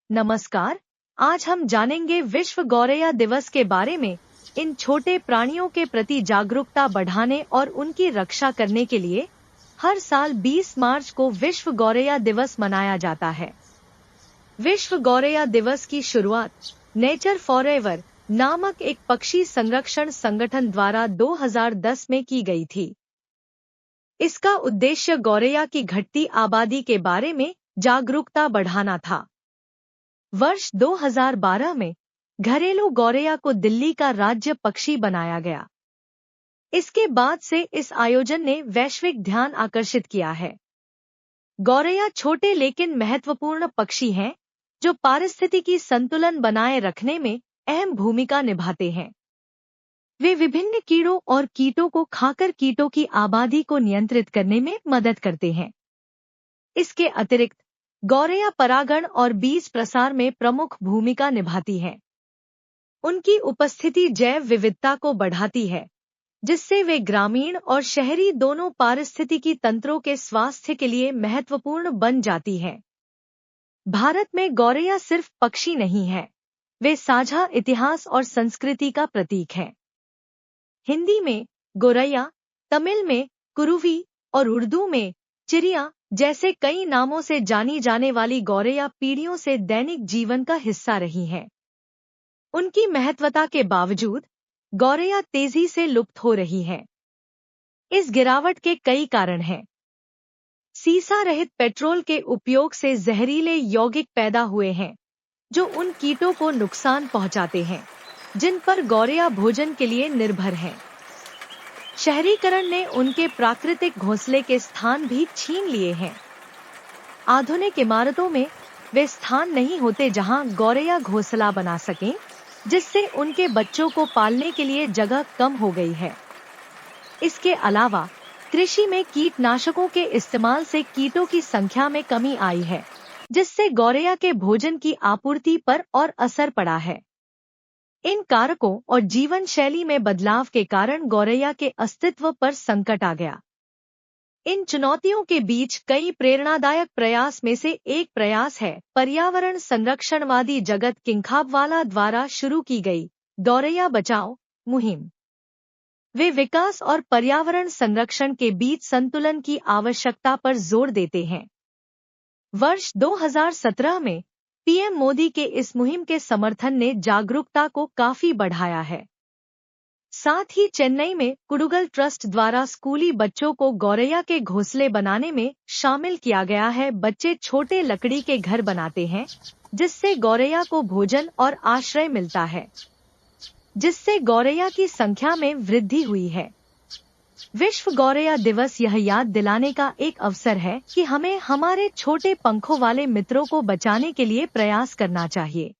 नमस्कार। आज हम जानेंगे विश्व गौरैया दिवस के बारे में। इन छोटे प्राणियों के प्रति जागरूकता बढ़ाने और उनकी रक्षा करने के लिए हर साल 20 मार्च को विश्व गौरैया दिवस मनाया जाता है। विश्व गौरैया दिवस की शुरुआत नेचर फॉरएवर नामक एक पक्षी संरक्षण संगठन द्वारा 2010 में की गई थी। इसका उद्देश्य गौरैया की घटती आबादी के बारे में जागरूकता बढ़ाना था। वर्ष 2012 में घरेलू गौरैया को दिल्ली का राज्य पक्षी बनाया गया। इसके बाद से इस आयोजन ने वैश्विक ध्यान आकर्षित किया है। गौरैया छोटे लेकिन महत्वपूर्ण पक्षी हैं, जो पारिस्थितिकी संतुलन बनाए रखने में अहम भूमिका निभाते हैं। वे विभिन्न कीड़ों और कीटों को खाकर कीटों की आबादी को नियंत्रित करने में मदद करते हैं। इसके अतिरिक्त गौरैया परागण और बीज प्रसार में प्रमुख भूमिका निभाती है। उनकी उपस्थिति जैव विविधता को बढ़ाती है, जिससे वे ग्रामीण और शहरी दोनों पारिस्थितिकी तंत्रों के स्वास्थ्य के लिए महत्वपूर्ण बन जाती है। भारत में गौरैया सिर्फ पक्षी नहीं है, वे साझा इतिहास और संस्कृति का प्रतीक है। हिंदी में गोरैया, तमिल में कुरुवी और उर्दू में चिड़िया जैसे कई नामों से जानी जाने वाली गौरैया पीढ़ियों से दैनिक जीवन का हिस्सा रही हैं। उनकी महत्वता के बावजूद गौरैया तेजी से लुप्त हो रही है। इस गिरावट के कई कारण हैं। सीसा रहित पेट्रोल के उपयोग से जहरीले यौगिक पैदा हुए हैं, जो उन कीटों को नुकसान पहुंचाते हैं जिन पर गौरैया भोजन के लिए निर्भर हैं। शहरीकरण ने उनके प्राकृतिक घोंसले के स्थान भी छीन लिए हैं। आधुनिक इमारतों में वे स्थान नहीं होते जहां गौरैया घोंसला बना सकें, जिससे उनके बच्चों को पालने के लिए जगह कम हो गई है। इसके अलावा कृषि में कीटनाशकों के इस्तेमाल से कीटों की संख्या में कमी आई है, जिससे गौरैया के भोजन की आपूर्ति पर और असर पड़ा है। इन कारकों और जीवन शैली में बदलाव के कारण गौरैया के अस्तित्व पर संकट आ गया। इन चुनौतियों के बीच कई प्रेरणादायक प्रयास में से एक प्रयास है पर्यावरण संरक्षणवादी जगत किंखाबवाला द्वारा शुरू की गई गौरैया बचाओ मुहिम। वे विकास और पर्यावरण संरक्षण के बीच संतुलन की आवश्यकता पर जोर देते हैं। वर्ष 2017 में पीएम मोदी के इस मुहिम के समर्थन ने जागरूकता को काफी बढ़ाया है। साथ ही चेन्नई में कुडुगल ट्रस्ट द्वारा स्कूली बच्चों को गौरैया के घोंसले बनाने में शामिल किया गया है। बच्चे छोटे लकड़ी के घर बनाते हैं, जिससे गौरैया को भोजन और आश्रय मिलता है, जिससे गौरैया की संख्या में वृद्धि हुई है। विश्व गौरैया दिवस यह याद दिलाने का एक अवसर है कि हमें हमारे छोटे पंखों वाले मित्रों को बचाने के लिए प्रयास करना चाहिए।